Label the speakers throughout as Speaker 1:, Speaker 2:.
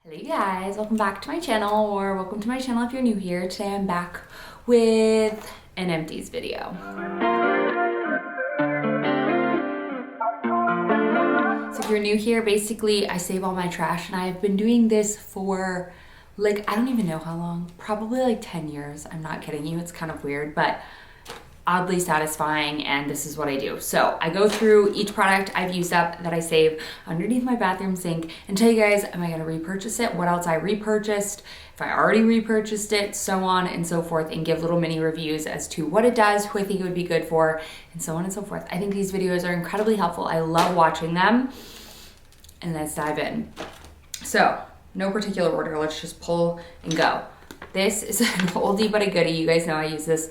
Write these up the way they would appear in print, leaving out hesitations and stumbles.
Speaker 1: Hello guys, welcome back to my channel, or welcome to my channel if you're new here. Today I'm back with an Empties video. So if you're new here, basically I save all my trash and I've been doing this for like, I don't even know how long, probably like 10 years. I'm not kidding you, it's kind of weird, but oddly satisfying, and this is what I do. So I go through each product I've used up that I save underneath my bathroom sink and tell you guys, am I gonna repurchase it? What else I repurchased? If I already repurchased it, so on and so forth, and give little mini reviews as to what it does, who I think it would be good for, and so on and so forth. I think these videos are incredibly helpful. I love watching them, and let's dive in. So, no particular order, let's just pull and go. This is an oldie but a goodie. You guys know I use this.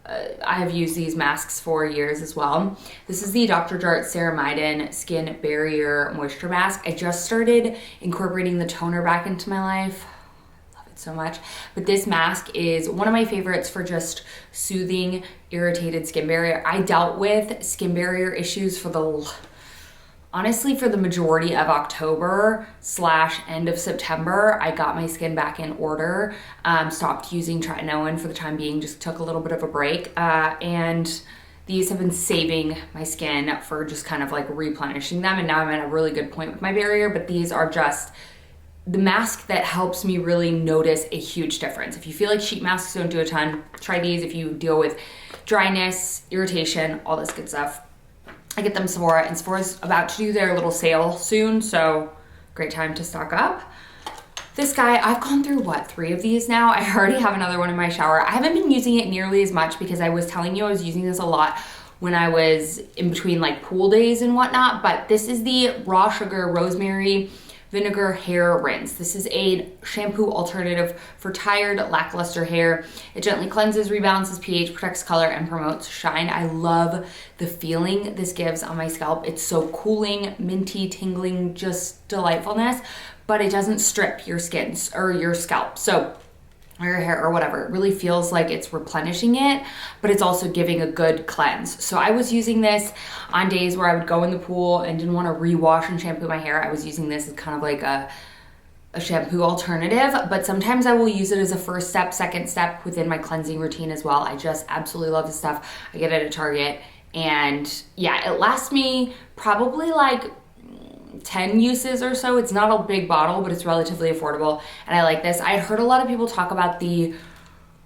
Speaker 1: I have used these masks for years as well. This is the Dr. Jart Ceramidin Skin Barrier Moisture Mask. I just started incorporating the toner back into my life. I love it so much. But this mask is one of my favorites for just soothing irritated skin barrier. I dealt with skin barrier issues for honestly, for the majority of October / end of September. I got my skin back in order, stopped using tretinoin for the time being, just took a little bit of a break. And these have been saving my skin for just kind of like replenishing them. And now I'm at a really good point with my barrier, but these are just the mask that helps me really notice a huge difference. If you feel like sheet masks don't do a ton, try these. If you deal with dryness, irritation, all this good stuff, I get them Sephora, and Sephora's about to do their little sale soon, so great time to stock up. This guy, I've gone through, what, 3 of these now? I already have another one in my shower. I haven't been using it nearly as much because I was telling you I was using this a lot when I was in between like pool days and whatnot, but this is the Raw Sugar Rosemary Vinegar Hair Rinse. This is a shampoo alternative for tired, lackluster hair. It gently cleanses, rebalances pH, protects color, and promotes shine. I love the feeling this gives on my scalp. It's so cooling, minty, tingling, just delightfulness, but it doesn't strip your skin or your scalp. So or your hair or whatever. It really feels like it's replenishing it, but it's also giving a good cleanse. So I was using this on days where I would go in the pool and didn't want to rewash and shampoo my hair. I was using this as kind of like a shampoo alternative, but sometimes I will use it as a first step, second step within my cleansing routine as well. I just absolutely love this stuff. I get it at Target, and yeah, it lasts me probably like 10 uses or so. It's not a big bottle, but it's relatively affordable, and I like this. I had heard a lot of people talk about the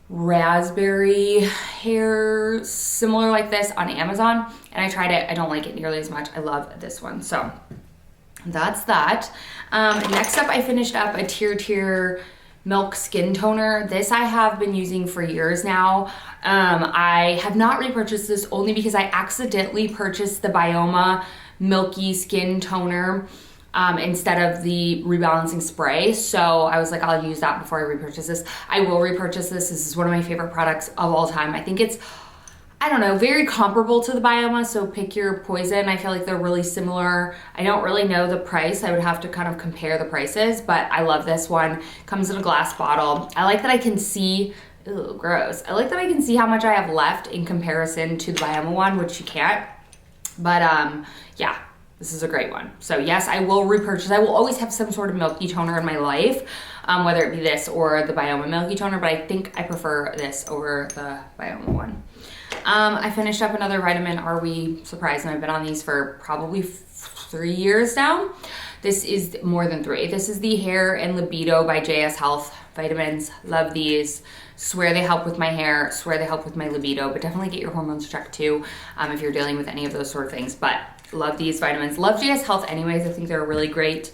Speaker 1: raspberry hair similar like this on Amazon, and I tried it. I don't like it nearly as much. I love this one, so that's that. Next up, I finished up a Tier Milk Skin Toner. This I have been using for years now. I have not repurchased this only because I accidentally purchased the Bioma Milky Skin Toner instead of the rebalancing spray. So I was like, I'll use that before I repurchase this. I will repurchase this. This is one of my favorite products of all time. I think it's, I don't know, very comparable to the Bioma, so pick your poison. I feel like they're really similar. I don't really know the price. I would have to kind of compare the prices, but I love this one. Comes in a glass bottle. I like that I can see, ew, gross. I like that I can see how much I have left in comparison to the Bioma one, which you can't. But yeah, this is a great one. So yes, I will repurchase. I will always have some sort of milky toner in my life, whether it be this or the Bioma Milky Toner, but I think I prefer this over the Bioma one. I finished up another vitamin. Are we surprised? And I've been on these for probably 3 years now. This is more than 3. This is the Hair and Libido by JS Health vitamins. Love these. Swear they help with my hair, swear they help with my libido, but definitely get your hormones checked too if you're dealing with any of those sort of things. But love these vitamins. Love JS Health anyways. I think they're a really great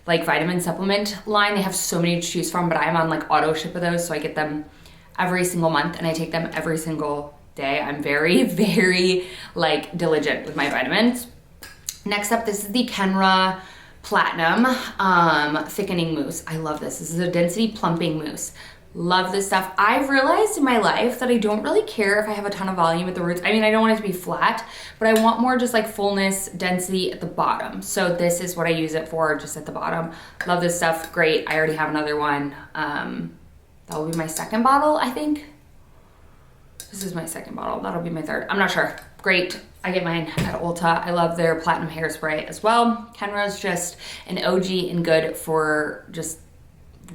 Speaker 1: like vitamin supplement line. They have so many to choose from, but I'm on like auto ship of those, so I get them every single month and I take them every single day. I'm very, very like diligent with my vitamins. Next up, this is the Kenra Platinum Thickening Mousse. I love this. This is a density plumping mousse. Love this stuff. I've realized in my life that I don't really care if I have a ton of volume at the roots. I mean, I don't want it to be flat, but I want more just like fullness, density at the bottom. So this is what I use it for, just at the bottom. Love this stuff. Great. I already have another one. That will be my second bottle, I think. This is my second bottle. That'll be my third. I'm not sure. Great. I get mine at Ulta. I love their platinum hairspray as well. Kenra's just an OG and good for just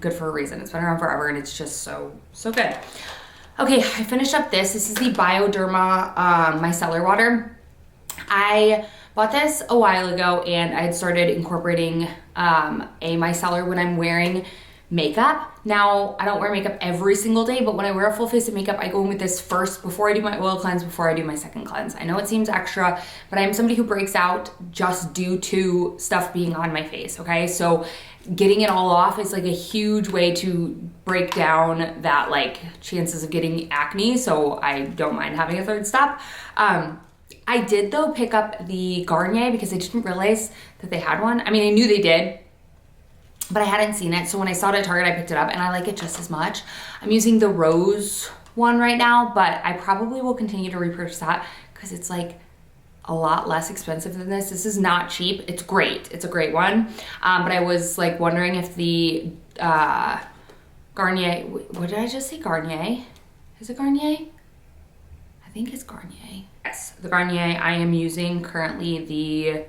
Speaker 1: good for a reason. It's been around forever and it's just so good. Okay, I finished up this. This is the Bioderma micellar water. I bought this a while ago and I had started incorporating a micellar when I'm wearing makeup. Now, I don't wear makeup every single day, but when I wear a full face of makeup, I go in with this first before I do my oil cleanse, before I do my second cleanse. I know it seems extra, but I'm somebody who breaks out just due to stuff being on my face, okay? So getting it all off is like a huge way to break down that like chances of getting acne, so I don't mind having a third step. I did though pick up the Garnier because I didn't realize that they had one. I mean, I knew they did, but I hadn't seen it. So when I saw it at Target, I picked it up and I like it just as much. I'm using the Rose one right now, but I probably will continue to repurchase that because it's like a lot less expensive than this. This is not cheap. It's great. It's a great one. But I was like wondering if the Garnier, what did I just say? Garnier? Is it Garnier? I think it's Garnier. Yes, the Garnier. I am using currently the,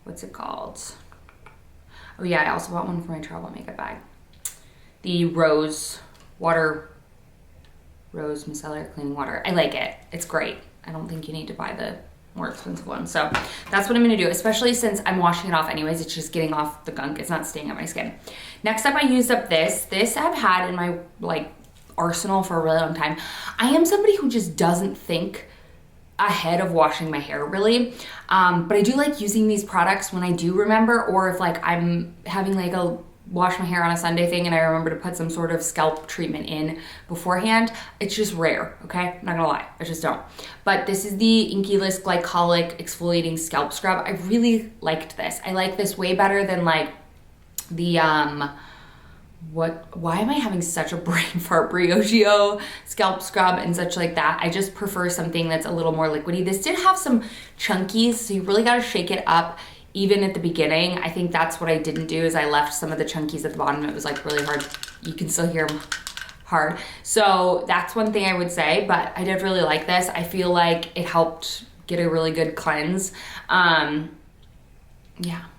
Speaker 1: what's it called? Oh yeah, I also bought one for my travel makeup bag. The Rose Micellar Cleaning Water. I like it. It's great. I don't think you need to buy the more expensive one. So that's what I'm gonna do, especially since I'm washing it off anyways. It's just getting off the gunk. It's not staying on my skin. Next up, I used up this. This I've had in my like arsenal for a really long time. I am somebody who just doesn't think ahead of washing my hair really, but I do like using these products when I do remember, or if like I'm having like a wash my hair on a Sunday thing and I remember to put some sort of scalp treatment in beforehand. It's just rare, okay? I'm not gonna lie, I just don't. But this is the Inkyless Glycolic Exfoliating Scalp Scrub. I really liked this. I like this way better than like the why am I having such a brain fart? Briogeo scalp scrub and such like that. I just prefer something that's a little more liquidy. This did have some chunkies, so you really got to shake it up even at the beginning. I think that's what I didn't do, is I left some of the chunkies at the bottom. It was like really hard. You can still hear them hard. So that's one thing I would say, but I did really like this. I feel like it helped get a really good cleanse. Yeah.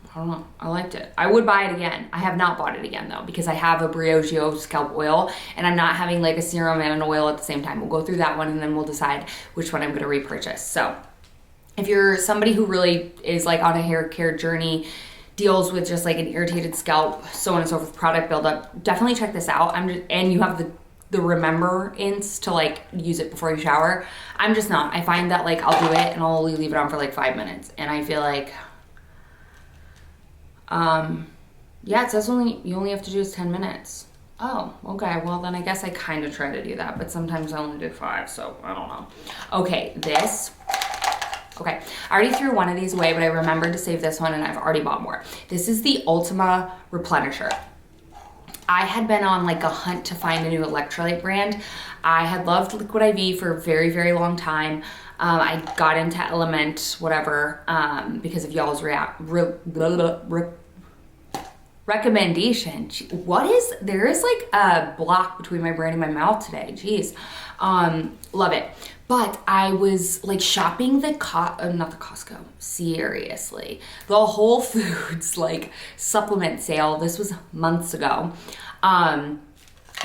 Speaker 1: I don't know, I liked it. I would buy it again. I have not bought it again though, because I have a Briogeo scalp oil and I'm not having like a serum and an oil at the same time. We'll go through that one and then we'll decide which one I'm gonna repurchase. So if you're somebody who really is like on a hair care journey, deals with just like an irritated scalp, so on and so forth, product buildup, definitely check this out. And you have the remembrance to like use it before you shower. I'm just not. I find that like I'll do it and I'll only leave it on for like 5 minutes and I feel like yeah, it says you only have to do is 10 minutes. Oh, okay. Well, then I guess I kind of try to do that, but sometimes I only do 5, so I don't know. Okay, this. Okay, I already threw one of these away, but I remembered to save this one and I've already bought more. This is the Ultima Replenisher. I had been on like a hunt to find a new electrolyte brand. I had loved Liquid IV for a very, very long time. I got into Element, whatever, because of y'all's recommendation. There is like a block between my brain and my mouth today, jeez. Love it. But I was like shopping not the Costco, seriously. The Whole Foods like supplement sale, this was months ago. And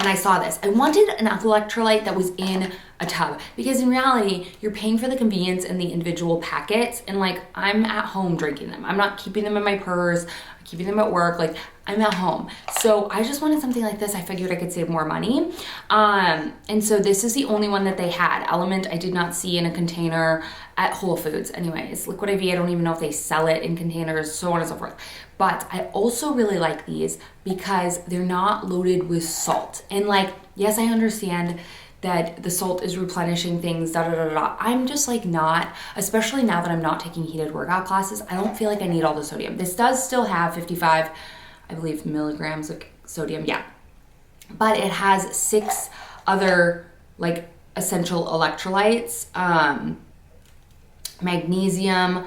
Speaker 1: I saw this. I wanted an electrolyte that was in a tub, because in reality, you're paying for the convenience and the individual packets, and like I'm at home drinking them. I'm not keeping them in my purse, I'm keeping them at work, like I'm at home. So I just wanted something like this. I figured I could save more money. And so this is the only one that they had. Element, I did not see in a container at Whole Foods. Anyways, Liquid IV, I don't even know if they sell it in containers, so on and so forth. But I also really like these because they're not loaded with salt. And like, yes, I understand that the salt is replenishing things, da da da da. I'm just like not, especially now that I'm not taking heated workout classes, I don't feel like I need all the sodium. This does still have 55, I believe, milligrams of sodium, yeah. But it has 6 other like essential electrolytes, magnesium,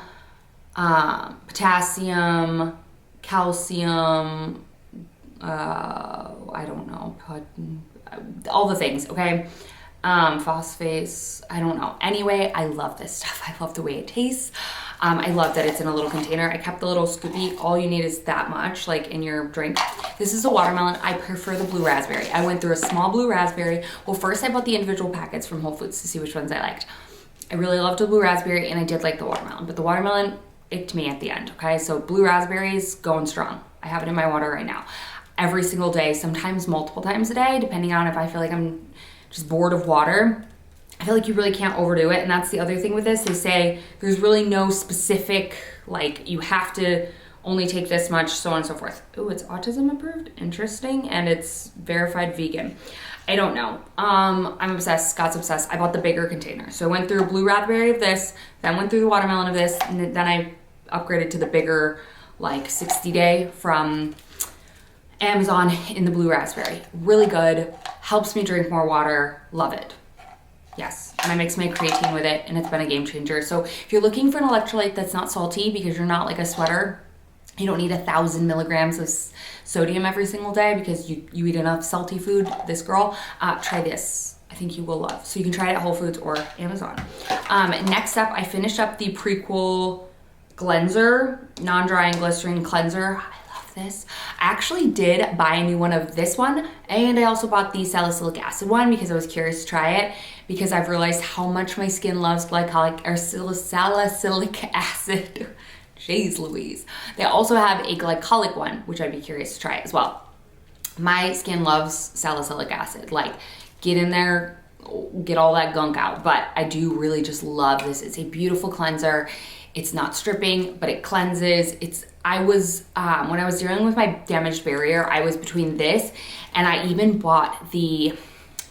Speaker 1: potassium, calcium, I don't know, all the things, okay? phosphates, I don't know. Anyway, I love this stuff. I love the way it tastes. I love that it's in a little container. I kept the little scoopy. All you need is that much, like in your drink. This is a watermelon. I prefer the blue raspberry. I went through a small blue raspberry. Well, first I bought the individual packets from Whole Foods to see which ones I liked. I really loved the blue raspberry and I did like the watermelon, but the watermelon icked me at the end, okay? So blue raspberries going strong. I have it in my water right now. Every single day, sometimes multiple times a day, depending on if I feel like I'm just bored of water. I feel like you really can't overdo it. And that's the other thing with this. They say there's really no specific, like you have to only take this much, so on and so forth. Oh, it's autism approved? Interesting. And it's verified vegan. I don't know. I'm obsessed. Scott's obsessed. I bought the bigger container. So I went through a blue raspberry of this, then went through the watermelon of this, and then I upgraded to the bigger, like 60-day from Amazon in the blue raspberry. Really good. Helps me drink more water. Love it. Yes, and I mix my creatine with it and it's been a game changer. So if you're looking for an electrolyte that's not salty because you're not like a sweater, you don't need 1,000 milligrams of sodium every single day because you eat enough salty food, this girl, try this. I think you will love. So you can try it at Whole Foods or Amazon. Next up, I finished up the Prequel Cleanser, non-drying glycerin cleanser. This. I actually did buy a new one of this one, and I also bought the salicylic acid one because I was curious to try it because I've realized how much my skin loves salicylic acid. Jeez Louise. They also have a glycolic one, which I'd be curious to try as well. My skin loves salicylic acid. Like, get in there, get all that gunk out. But I do really just love this. It's a beautiful cleanser. It's not stripping, but it cleanses. I was, when I was dealing with my damaged barrier, I was between this and I even bought the,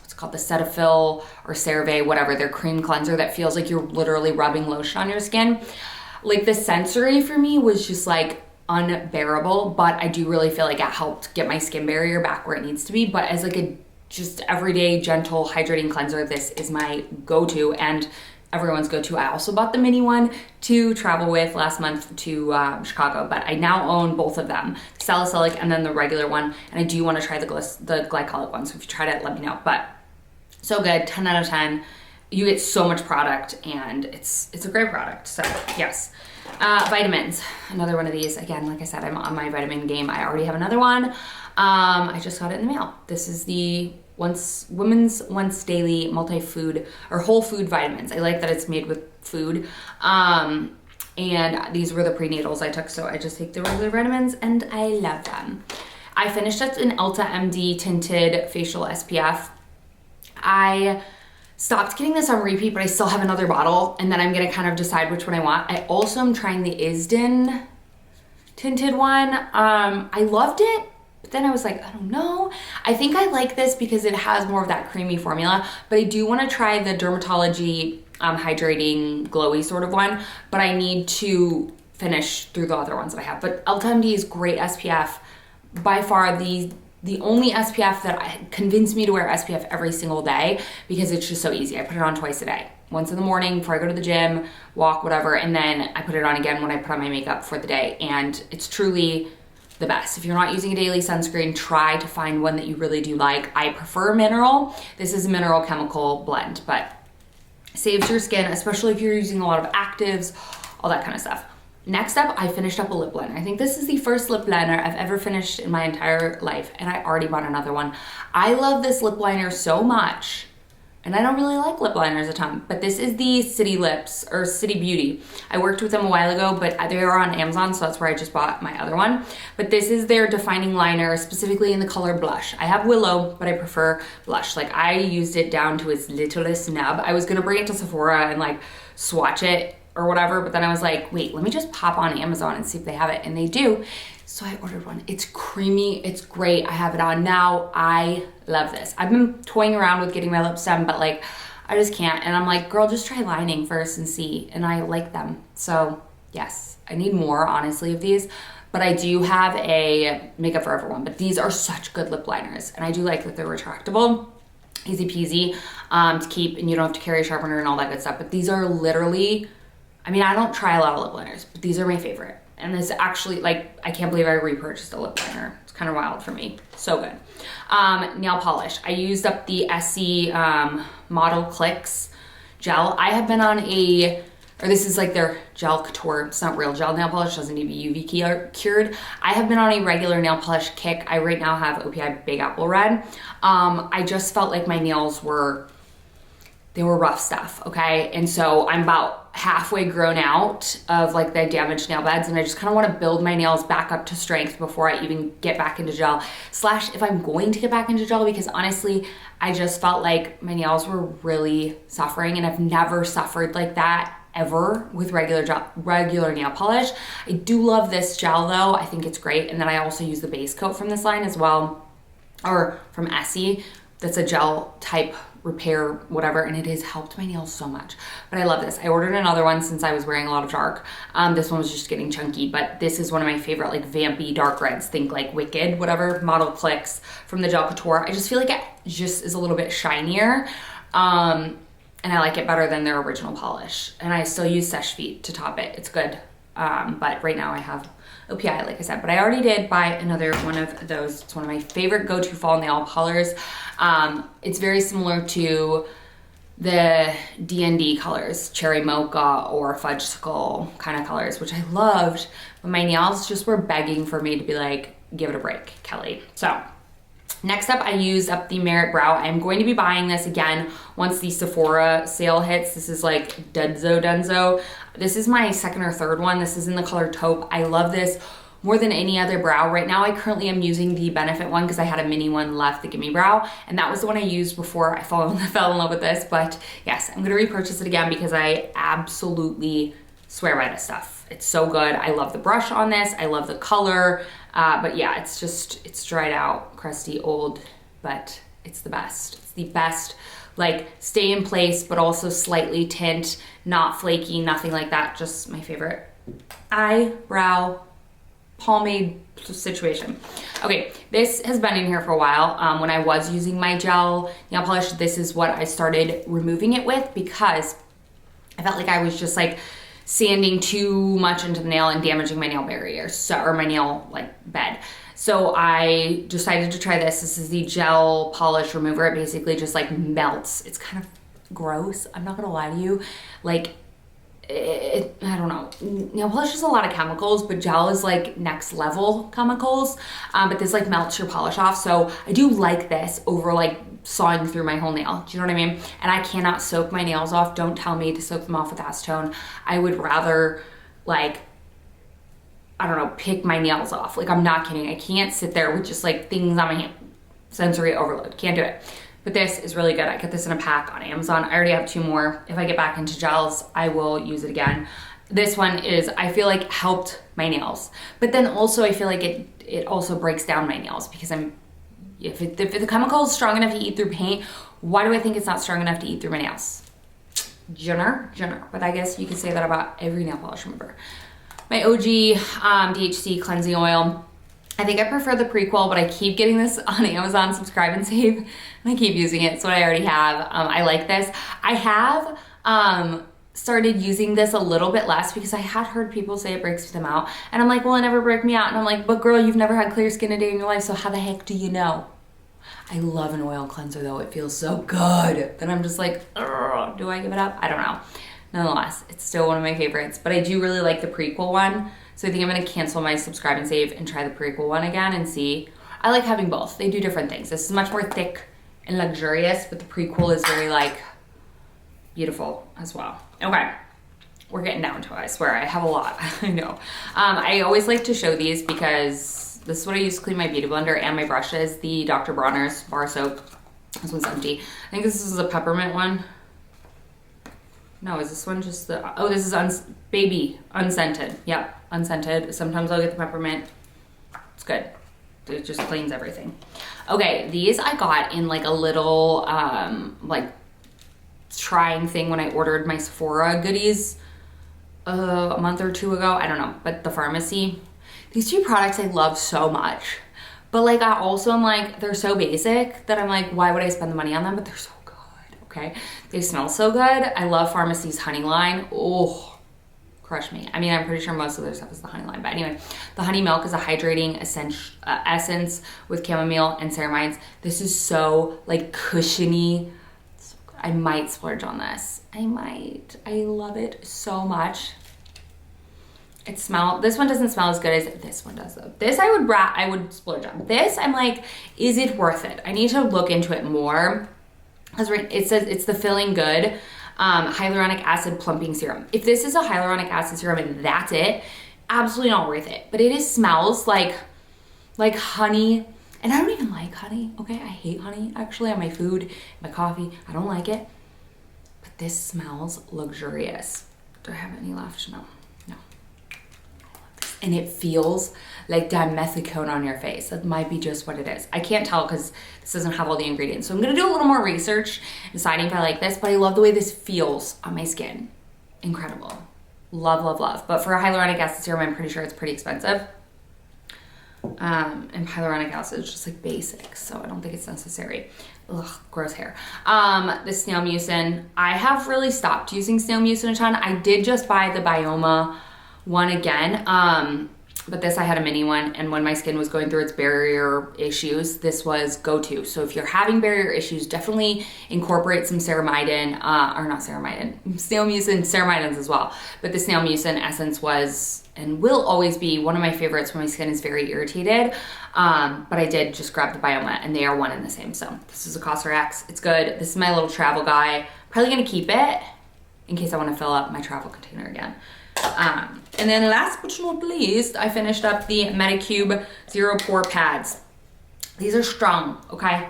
Speaker 1: what's it called, the Cetaphil or CeraVe, whatever, their cream cleanser that feels like you're literally rubbing lotion on your skin. Like the sensory for me was just like unbearable, but I do really feel like it helped get my skin barrier back where it needs to be. But as like a just everyday gentle hydrating cleanser, this is my go-to and everyone's go-to. I also bought the mini one to travel with last month to Chicago, but I now own both of them, salicylic and then the regular one, and I do want to try the glycolic one, so if you tried it, let me know. But so good, 10 out of 10. You get so much product, and it's a great product, so yes. Vitamins, another one of these. Again, like I said, I'm on my vitamin game. I already have another one. I just got it in the mail. This is the Women's Once Daily Multi-Food or Whole Food Vitamins. I like that it's made with food. And these were the prenatals I took, so I just take the regular vitamins and I love them. I finished up an Ulta MD tinted facial SPF. I stopped getting this on repeat, but I still have another bottle, and then I'm gonna kind of decide which one I want. I also am trying the Isden tinted one. I loved it, but then I was like, I don't know. I think I like this because it has more of that creamy formula, but I do wanna try the Dermatology hydrating glowy sort of one, but I need to finish through the other ones that I have. But Ulta MD is great SPF. By far the only SPF that convinced me to wear SPF every single day because it's just so easy. I put it on twice a day. Once in the morning before I go to the gym, walk, whatever, and then I put it on again when I put on my makeup for the day. And it's truly the best. If you're not using a daily sunscreen, try to find one that you really do like. I prefer mineral. This is a mineral chemical blend, but saves your skin, especially if you're using a lot of actives, all that kind of stuff. Next up, I finished up a lip liner. I think this is the first lip liner I've ever finished in my entire life, and I already bought another one. I love this lip liner so much, and I don't really like lip liners a ton, but this is the City Lips, or City Beauty. I worked with them a while ago, but they are on Amazon, so that's where I just bought my other one. But this is their defining liner, specifically in the color blush. I have Willow, but I prefer blush. Like, I used it down to its littlest nub. I was gonna bring it to Sephora and like swatch it or whatever, but then I was like, wait, let me just pop on Amazon and see if they have it, and they do. So I ordered one. It's creamy, it's great. I have it on now. I love this. I've been toying around with getting my lips done, but like, I just can't. And I'm like, girl, just try lining first and see. And I like them. So yes, I need more, honestly, of these, but I do have a Makeup Forever one, but these are such good lip liners. And I do like that they're retractable, easy peasy to keep, and you don't have to carry a sharpener and all that good stuff. But these are literally, I mean, I don't try a lot of lip liners, but these are my favorite. And this actually, like, I can't believe I repurchased a lip liner. It's kind kind of wild for me. So good. Nail polish. I used up the Essie Model Clicks gel. I have been on this is like their gel couture. It's not real gel nail polish. It doesn't need to be UV cured. I have been on a regular nail polish kick. I right now have OPI Big Apple Red. I just felt like my nails were rough stuff, okay? And so I'm about halfway grown out of like the damaged nail beds, and I just kind of want to build my nails back up to strength before I even get back into gel. / if I'm going to get back into gel, because honestly, I just felt like my nails were really suffering, and I've never suffered like that ever with regular nail polish. I do love this gel though. I think it's great. And then I also use the base coat from this line as well, or from Essie. That's a gel type repair, whatever, and it has helped my nails so much. But I love this. I ordered another one since I was wearing a lot of dark. This one was just getting chunky, but this is one of my favorite like vampy dark reds. Think like Wicked, whatever, Model Clicks from the Gel Couture. I just feel like it just is a little bit shinier. And I like it better than their original polish. And I still use Seche Vite to top it. It's good. But right now I have OPI, like I said. But I already did buy another one of those. It's one of my favorite go-to fall nail colors. It's very similar to the D&D colors, Cherry Mocha or Fudge Skull kind of colors, which I loved. But my nails just were begging for me to be like, give it a break, Kelly. So next up, I used up the Merit Brow. I'm going to be buying this again once the Sephora sale hits. This is like Dunzo. This is my second or third one. This is in the color Taupe. I love this more than any other brow. Right now, I currently am using the Benefit one because I had a mini one left, the Gimme Brow, and that was the one I used before I fell in love with this. But yes, I'm gonna repurchase it again because I absolutely swear by this stuff. It's so good. I love the brush on this. I love the color. But yeah, it's dried out, crusty, old, but it's the best. It's the best, like stay in place, but also slightly tint, not flaky, nothing like that. Just my favorite eyebrow pomade situation. Okay, this has been in here for a while. When I was using my gel nail polish, this is what I started removing it with because I felt like I was just like sanding too much into the nail and damaging my nail barrier, or my nail like bed. So I decided to try this. This is the gel polish remover. It basically just like melts. It's kind of gross. I'm not gonna lie to you. Like, I don't know. Nail polish is a lot of chemicals, but gel is like next level chemicals. But this like melts your polish off. So I do like this over like sawing through my whole nail. Do you know what I mean? And I cannot soak my nails off. Don't tell me to soak them off with acetone. I would rather like, I don't know, pick my nails off. Like, I'm not kidding. I can't sit there with just like things on my hand. Sensory overload. Can't do it. But this is really good. I get this in a pack on Amazon. I already have 2 more. If I get back into gels, I will use it again. This one is, I feel like, helped my nails. But then also I feel like it also breaks down my nails because if the chemical is strong enough to eat through paint, why do I think it's not strong enough to eat through my nails? Jenner. But I guess you could say that about every nail polish remover. My OG DHC cleansing oil. I think I prefer the prequel, but I keep getting this on Amazon, subscribe and save, and I keep using it. It's what I already have. I like this. I have started using this a little bit less because I had heard people say it breaks them out. And I'm like, well, it never broke me out. And I'm like, but girl, you've never had clear skin a day in your life, so how the heck do you know? I love an oil cleanser though. It feels so good. Then I'm just like, do I give it up? I don't know. Nonetheless, it's still one of my favorites, but I do really like the prequel one. So I think I'm gonna cancel my subscribe and save and try the prequel one again and see. I like having both. They do different things. This is much more thick and luxurious, but the prequel is very like beautiful as well. Okay, we're getting down to it. I swear, I have a lot, I know. I always like to show these because this is what I use to clean my beauty blender and my brushes. The Dr. Bronner's bar soap. This one's empty. I think this is a peppermint one. No, is this one just the, oh, this is baby, unscented. Yep, unscented. Sometimes I'll get the peppermint. It's good. It just cleans everything. Okay, these I got in like a little, like trying thing when I ordered my Sephora goodies a month or 2 ago. I don't know, but the pharmacy. These 2 products I love so much. But like I also am like, they're so basic that I'm like, why would I spend the money on them? But they're so okay. They smell so good. I love Pharmacy's honey line. Oh, crush me. I mean, I'm pretty sure most of their stuff is the honey line, but anyway, the honey milk is a hydrating essence with chamomile and ceramides. This is so like cushiony. I might splurge on this. I might. I love it so much. This one doesn't smell as good as this one does though. This I would splurge on. This, I'm like, is it worth it? I need to look into it more. Because it says it's the Feeling Good hyaluronic acid plumping serum. If this is a hyaluronic acid serum and that's it, absolutely not worth it. But it smells like honey. And I don't even like honey, okay? I hate honey actually on my food, my coffee. I don't like it. But this smells luxurious. Do I have any left? No. And it feels like dimethicone on your face. That might be just what it is. I can't tell because this doesn't have all the ingredients. So I'm gonna do a little more research, deciding if I like this, but I love the way this feels on my skin. Incredible. Love, love, love. But for a hyaluronic acid serum, I'm pretty sure it's pretty expensive. And hyaluronic acid is just like basic, so I don't think it's necessary. Ugh, gross hair. The snail mucin. I have really stopped using snail mucin a ton. I did just buy the Bioma one again, but this I had a mini one, and when my skin was going through its barrier issues, this was go-to. So if you're having barrier issues, definitely incorporate some ceramidin, or not ceramidin, snail mucin, ceramidins as well. But the snail mucin essence was and will always be one of my favorites when my skin is very irritated. But I did just grab the Bioma, and they are one and the same. So this is a Cosrx. It's good. This is my little travel guy. Probably gonna keep it in case I want to fill up my travel container again. And then last but not least, I finished up the Medicube Zero Pore Pads. These are strong, okay?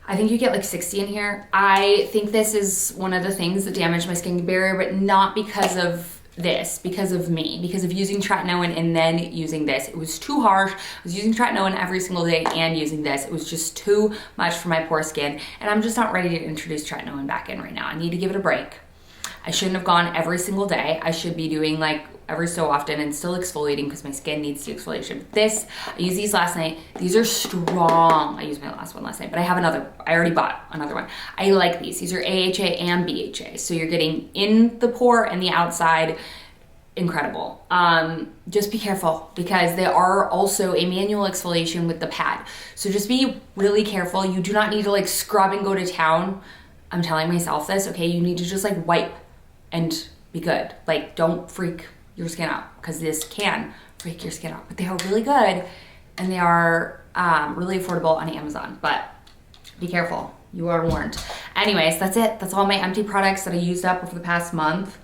Speaker 1: I think you get like 60 in here. I think this is one of the things that damaged my skin barrier, but not because of this, because of me, because of using tretinoin and then using this. It was too harsh. I was using tretinoin every single day and using this. It was just too much for my poor skin, and I'm just not ready to introduce tretinoin back in right now. I need to give it a break. I shouldn't have gone every single day. I should be doing like every so often and still exfoliating because my skin needs the exfoliation. This, I used these last night. These are strong. I used my last one last night, but I have another. I already bought another one. I like these. These are AHA and BHA. So you're getting in the pore and the outside. Incredible. Just be careful because they are also a manual exfoliation with the pad. So just be really careful. You do not need to like scrub and go to town. I'm telling myself this, okay? You need to just like wipe and be good. Like, don't freak your skin out because this can freak your skin out. But they are really good, and they are really affordable on Amazon. But be careful. You are warned. Anyways, that's it. That's all my empty products that I used up over the past month.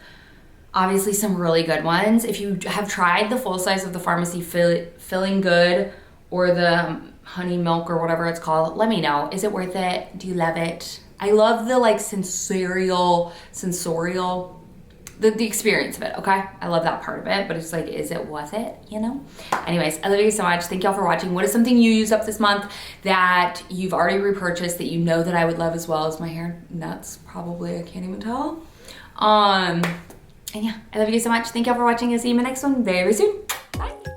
Speaker 1: Obviously, some really good ones. If you have tried the full size of the pharmacy Feeling Good or the honey milk or whatever it's called, let me know. Is it worth it? Do you love it? I love the like sensorial, the experience of it, okay? I love that part of it, but it's like, is it worth it, you know? Anyways, I love you so much. Thank y'all for watching. What is something you used up this month that you've already repurchased that you know that I would love as well as my hair? Nuts, probably, I can't even tell. And yeah, I love you so much. Thank y'all for watching. I'll see you in my next one very soon. Bye.